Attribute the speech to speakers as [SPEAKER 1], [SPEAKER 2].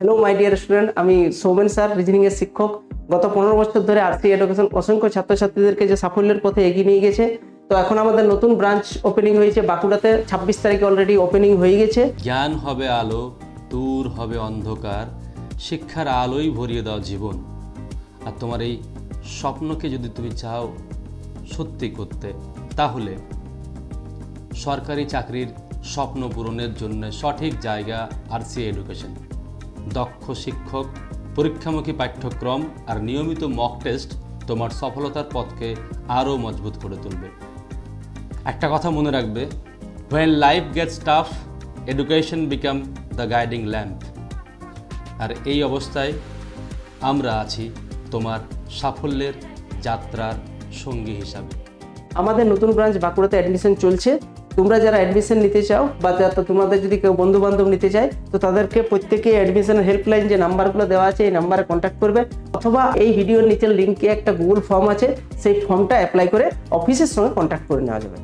[SPEAKER 1] Hello my dear student, আমি Soumen sir, reasoning এর শিক্ষক। গত 15 বছর ধরে আরসি এডুকেশন অসংখ্য ছাত্রছাত্রীদেরকে যে সাফল্যের পথে এগিয়ে নিয়ে গেছে। তো এখন আমাদের নতুন ব্রাঞ্চ ওপেনিং হয়েছে বাঁকুড়াতে, 26 তারিখে অলরেডি ওপেনিং হয়ে গেছে।
[SPEAKER 2] জ্ঞান হবে আলো, দূর হবে অন্ধকার, শিক্ষার আলোই ভরিয়ে দাও জীবন। আর তোমার এই স্বপ্নকে যদি তুমি চাও সত্যি করতে, তাহলে সরকারি চাকরির স্বপ্ন পূরণের জন্য সঠিক জায়গা আরসি এডুকেশন। দক্ষ শিক্ষক, পরীক্ষামুখী পাঠ্যক্রম আর নিয়মিত মক টেস্ট তোমার সফলতার পথকে আরও মজবুত করে তুলবে। একটা কথা মনে রাখবে, when life gets tough, education become the guiding lamp। আর এই অবস্থায় আমরা আছি তোমার সাফল্যের যাত্রার সঙ্গী হিসাবে।
[SPEAKER 1] আমাদের নতুন ব্রাঞ্চ বাঁকুড়াতে অ্যাডমিশন চলছে। তোমরা যারা অ্যাডমিশন নিতে চাও বা তোমাদের যদি কেউ বন্ধু বান্ধব নিতে চায়, তো তাদেরকে প্রত্যেকে অ্যাডমিশনের হেল্পলাইন যে নাম্বারগুলো দেওয়া আছে এই নাম্বারে কন্ট্যাক্ট করবে, অথবা এই ভিডিওর নিচের লিঙ্কে একটা গুগল ফর্ম আছে, সেই ফর্মটা অ্যাপ্লাই করে অফিসের সঙ্গে কন্ট্যাক্ট করে নেওয়া যাবে।